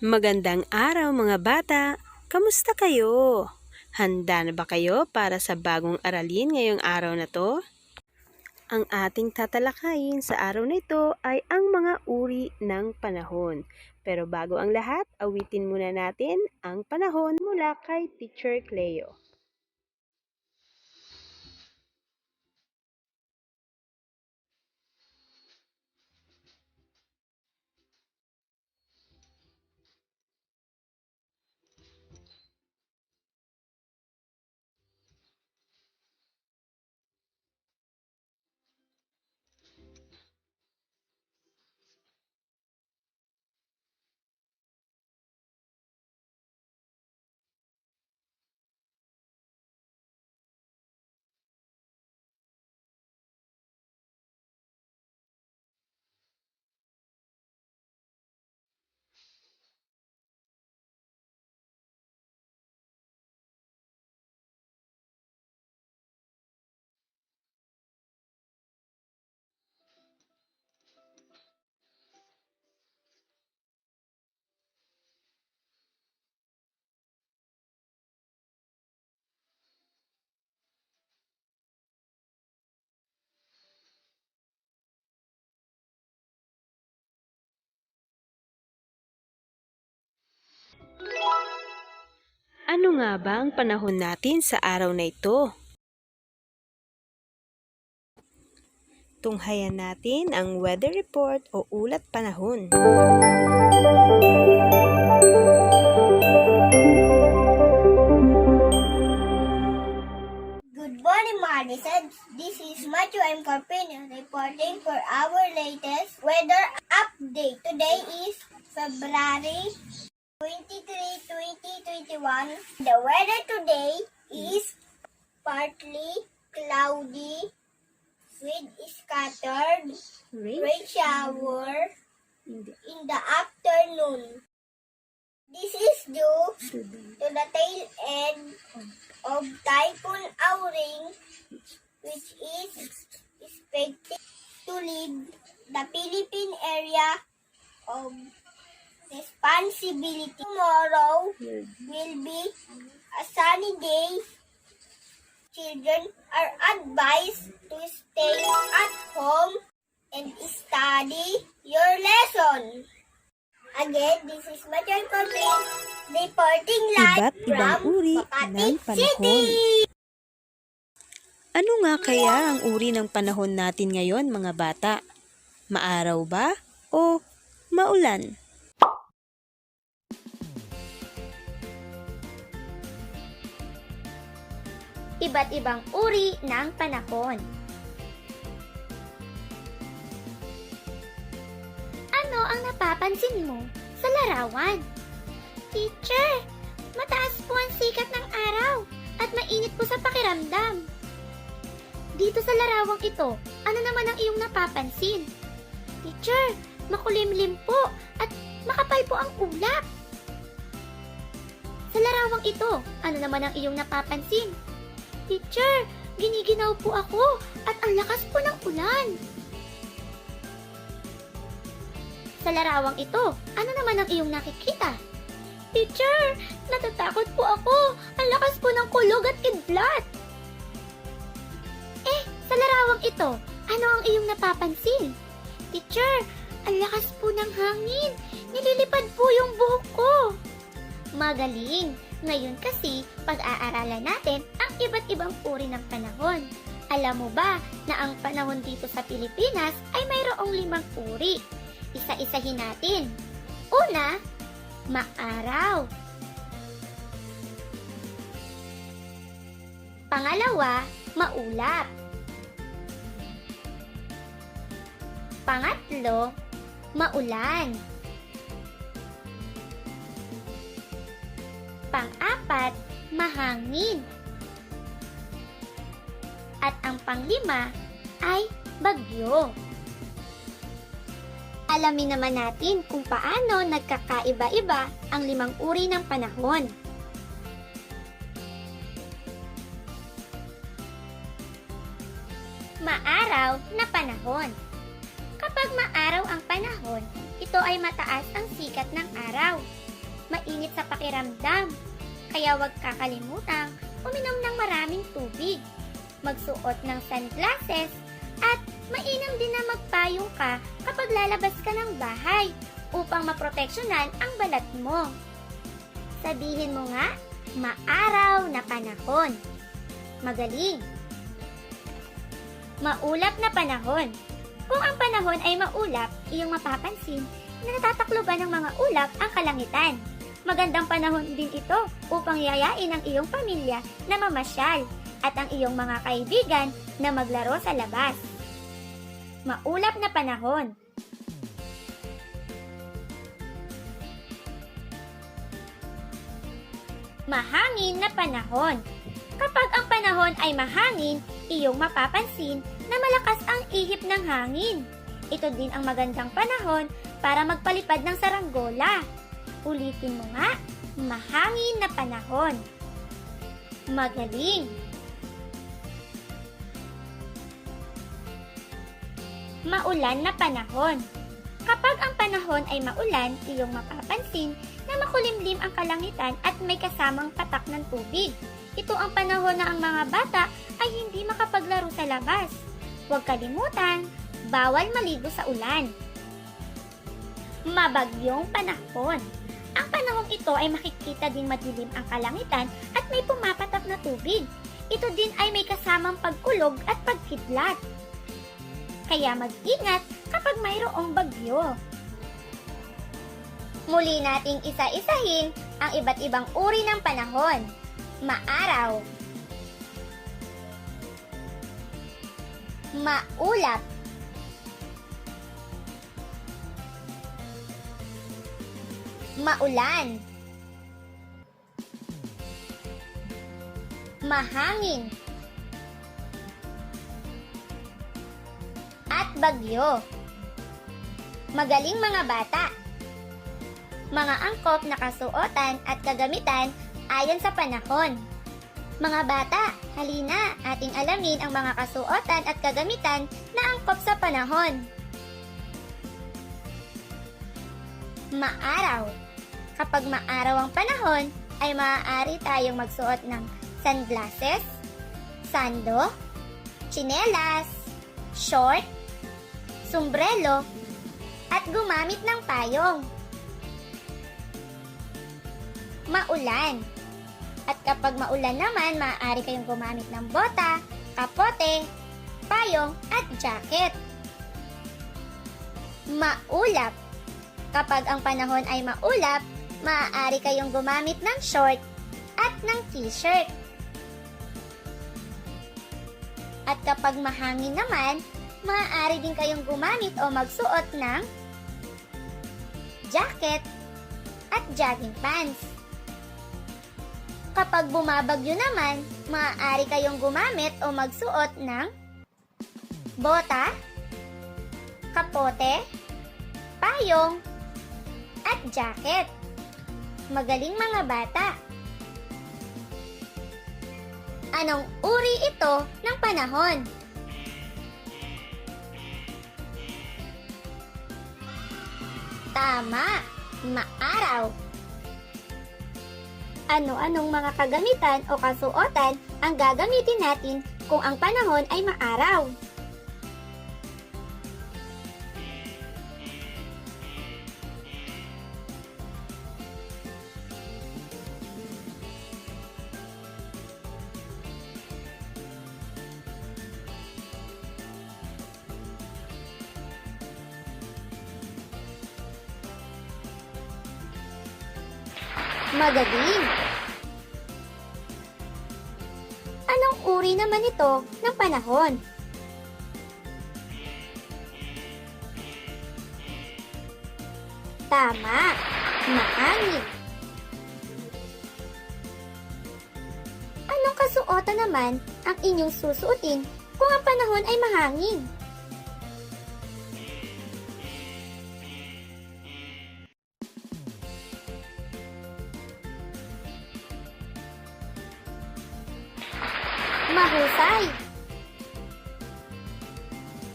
Magandang araw mga bata! Kamusta kayo? Handa na ba kayo para sa bagong aralin ngayong araw na to? Ang ating tatalakayin sa araw na ito ay ang mga uri ng panahon. Pero bago ang lahat, awitin muna natin ang panahon mula kay Teacher Cleo. Ano nga ba ang panahon natin sa araw na ito? Tunghayan natin ang weather report o ulat panahon. Good morning, Madison. This is Matthew M. Carpino reporting for our latest weather update. Today is February 23, 2021. The weather today is partly cloudy with scattered rain shower in the afternoon. This is due to the tail end of Typhoon Auring, which is expected to leave the Philippine area of responsibility. Tomorrow will be a sunny day. Children are advised to stay at home and study your lesson. Again, this is Matthew Corbin reporting live Iba't ibang from uri Makati ng panahon. City. Ano nga kaya ang uri ng panahon natin ngayon mga bata? Maaraw ba o maulan? Iba't ibang uri ng panahon. Ano ang napapansin mo sa larawan? Teacher, mataas po ang sikat ng araw at mainit po sa pakiramdam. Dito sa larawang ito, ano naman ang iyong napapansin? Teacher, makulimlim po at makapal po ang ulap. Sa larawang ito, ano naman ang iyong napapansin? Teacher, giniginaw po ako at ang lakas po ng ulan. Sa larawang ito, ano naman ang iyong nakikita? Teacher, natatakot po ako. Ang lakas po ng kulog at kidlat. Sa larawang ito, ano ang iyong napapansin? Teacher, ang lakas po ng hangin. Nililipad po yung buhok ko. Magaling! Ngayon kasi, pag-aaralan natin ang iba't ibang uri ng panahon. Alam mo ba na ang panahon dito sa Pilipinas ay mayroong 5 uri? Isa-isahin natin. Una, maaraw. Pangalawa, maulap. Pangatlo, maulan. Pang-apat, mahangin. At ang pang-5 ay bagyo. Alamin naman natin kung paano nagkakaiba-iba ang 5 uri ng panahon. Maaraw na panahon. Kapag maaraw ang panahon, ito ay mataas ang sikat ng araw. Mainit sa pakiramdam, kaya huwag kakalimutang uminom ng maraming tubig, magsuot ng sunglasses, at mainam din na magpayong ka kapag lalabas ka ng bahay upang maproteksyonan ang balat mo. Sabihin mo nga, maaraw na panahon. Magaling. Maulap na panahon. Kung ang panahon ay maulap, iyong mapapansin na natatakloban ng mga ulap ang kalangitan. Magandang panahon din ito upang yayain ang iyong pamilya na mamasyal at ang iyong mga kaibigan na maglaro sa labas. Maulap na panahon. Mahangin na panahon. Kapag ang panahon ay mahangin, iyong mapapansin na malakas ang ihip ng hangin. Ito din ang magandang panahon para magpalipad ng saranggola. Ulitin mo nga, mahangin na panahon. Magaling. Maulan na panahon. Kapag ang panahon ay maulan, iyong mapapansin na makulimlim ang kalangitan at may kasamang patak ng tubig. Ito ang panahon na ang mga bata ay hindi makapaglaro sa labas. Huwag kalimutan, bawal maligo sa ulan. Mabagyong panahon. Ang panahong ito ay makikita din madilim ang kalangitan at may pumapatak na tubig. Ito din ay may kasamang pagkulog at pagkidlat. Kaya mag-ingat kapag mayroong bagyo. Muli nating isa-isahin ang iba't ibang uri ng panahon. Maaraw, maulap, maulan, mahangin, at bagyo. Magaling mga bata! Mga angkop na kasuotan at kagamitan ayon sa panahon. Mga bata, halina ating alamin ang mga kasuotan at kagamitan na angkop sa panahon. Maaraw. Kapag maaraw ang panahon, ay maaari tayong magsuot ng sunglasses, sando, tsinelas, short, sombrero, at gumamit ng payong. Maulan. At kapag maulan naman, maaari kayong gumamit ng bota, kapote, payong, at jacket. Maulap. Kapag ang panahon ay maulap, maaari kayong gumamit ng short at ng t-shirt. At kapag mahangin naman, maaari din kayong gumamit o magsuot ng jacket at jogging pants. Kapag bumabagyo naman, maaari kayong gumamit o magsuot ng bota, kapote, payong, at jacket. Magaling mga bata! Anong uri ito ng panahon? Tama! Maaraw! Ano-anong mga kagamitan o kasuotan ang gagamitin natin kung ang panahon ay maaraw? Magaling! Anong uri naman ito ng panahon? Tama! Mahangin! Anong kasuotan naman ang inyong susuotin kung ang panahon ay mahangin? Mahusay!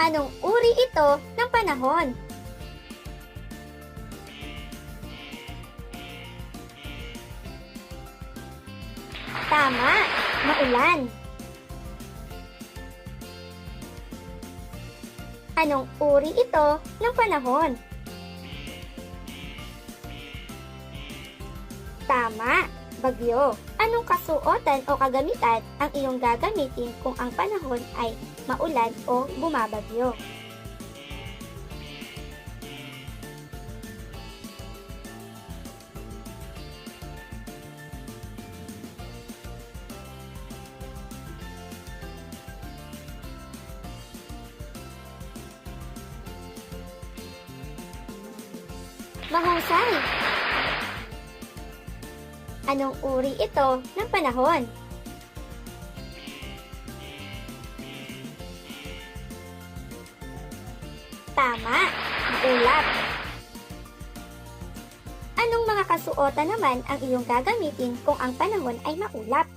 Anong uri ito ng panahon? Tama, maulan. Anong uri ito ng panahon? Tama, bagyo. Anong kasuotan o kagamitan ang iyong gagamitin kung ang panahon ay maulan o bumabagyo? Mahusay! Anong uri ito ng panahon? Tama, maulap. Anong mga kasuotan naman ang iyong gagamitin kung ang panahon ay maulap?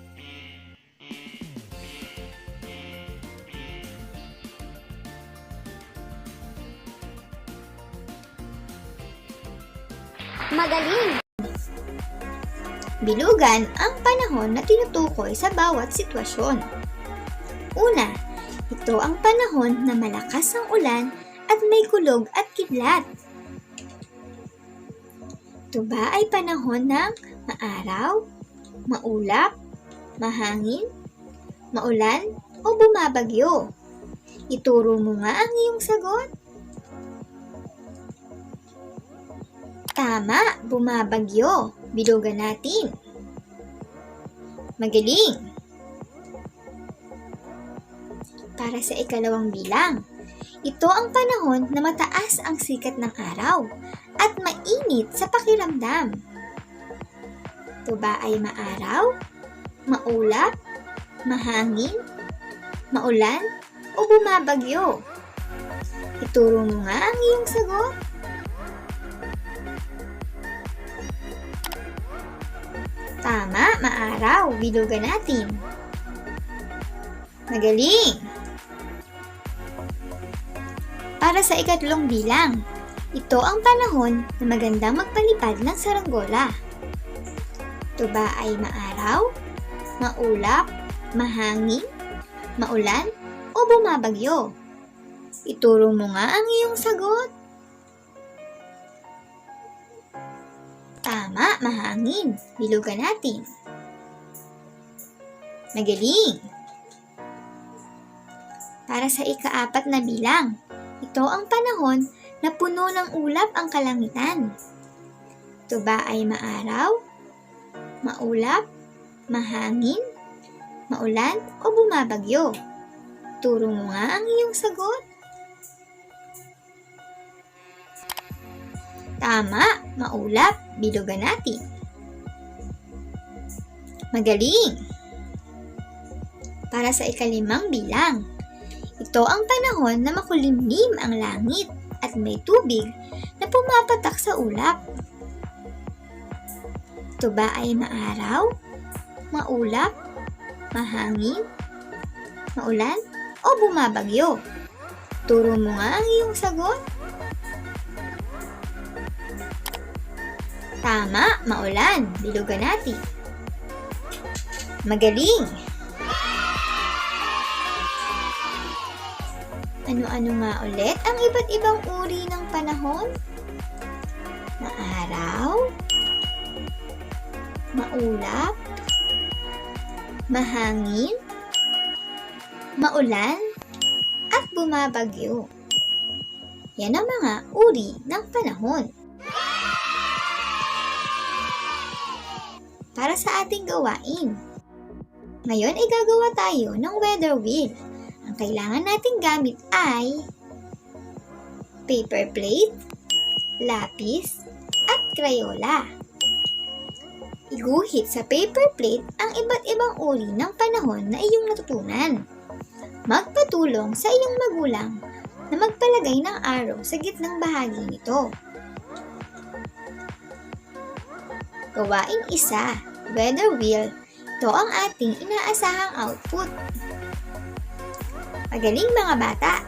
Magaling! Bilugan ang panahon na tinutukoy sa bawat sitwasyon. Una, ito ang panahon na malakas ang ulan at may kulog at kidlat. Ito ba ay panahon ng maaraw, maulap, mahangin, maulan, o bumabagyo? Ituro mo nga ang iyong sagot. Tama, bumabagyo. Bilugan natin. Magaling! Para sa ikalawang bilang, ito ang panahon na mataas ang sikat ng araw at mainit sa pakiramdam. Ito ba ay maaraw, maulap, mahangin, maulan, o bumabagyo? Ituro mo nga ang iyong sagot. Tama, maaraw. Bilugan natin. Magaling! Para sa ikatlong bilang, ito ang panahon na magandang magpalipad ng saranggola. Ito ba ay maaraw, maulap, mahangin, maulan, o bumabagyo? Ituro mo nga ang iyong sagot. Tama, mahangin. Bilugan natin. Magaling! Para sa ikaapat na bilang, ito ang panahon na puno ng ulap ang kalangitan. Ito ba ay maaraw, maulap, mahangin, maulan, o bumabagyo? Turo mo nga ang iyong sagot. Tama, maulap. Bilugan natin. Magaling! Para sa ikalimang bilang, ito ang panahon na makulimlim ang langit at may tubig na pumapatak sa ulap. Ito ba ay maaraw, maulap, mahangin, maulan, o bumabagyo? Turo mo nga ang iyong sagot. Tama, maulan. Bilugan natin. Magaling! Ano-ano nga ulit ang iba't ibang uri ng panahon? Maaraw, maulap, mahangin, maulan, at bumabagyo. Yan ang mga uri ng panahon. Para sa ating gawain. Ngayon ay gagawa tayo ng weather wheel. Ang kailangan nating gamit ay paper plate, lapis, at Crayola. Iguhit sa paper plate ang iba't ibang uri ng panahon na iyong natutunan. Magpatulong sa iyong magulang na magpalagay ng arrow sa gitnang bahagi nito. Gawain 1, weather wheel. Ito ang ating inaasahang output. Magaling mga bata!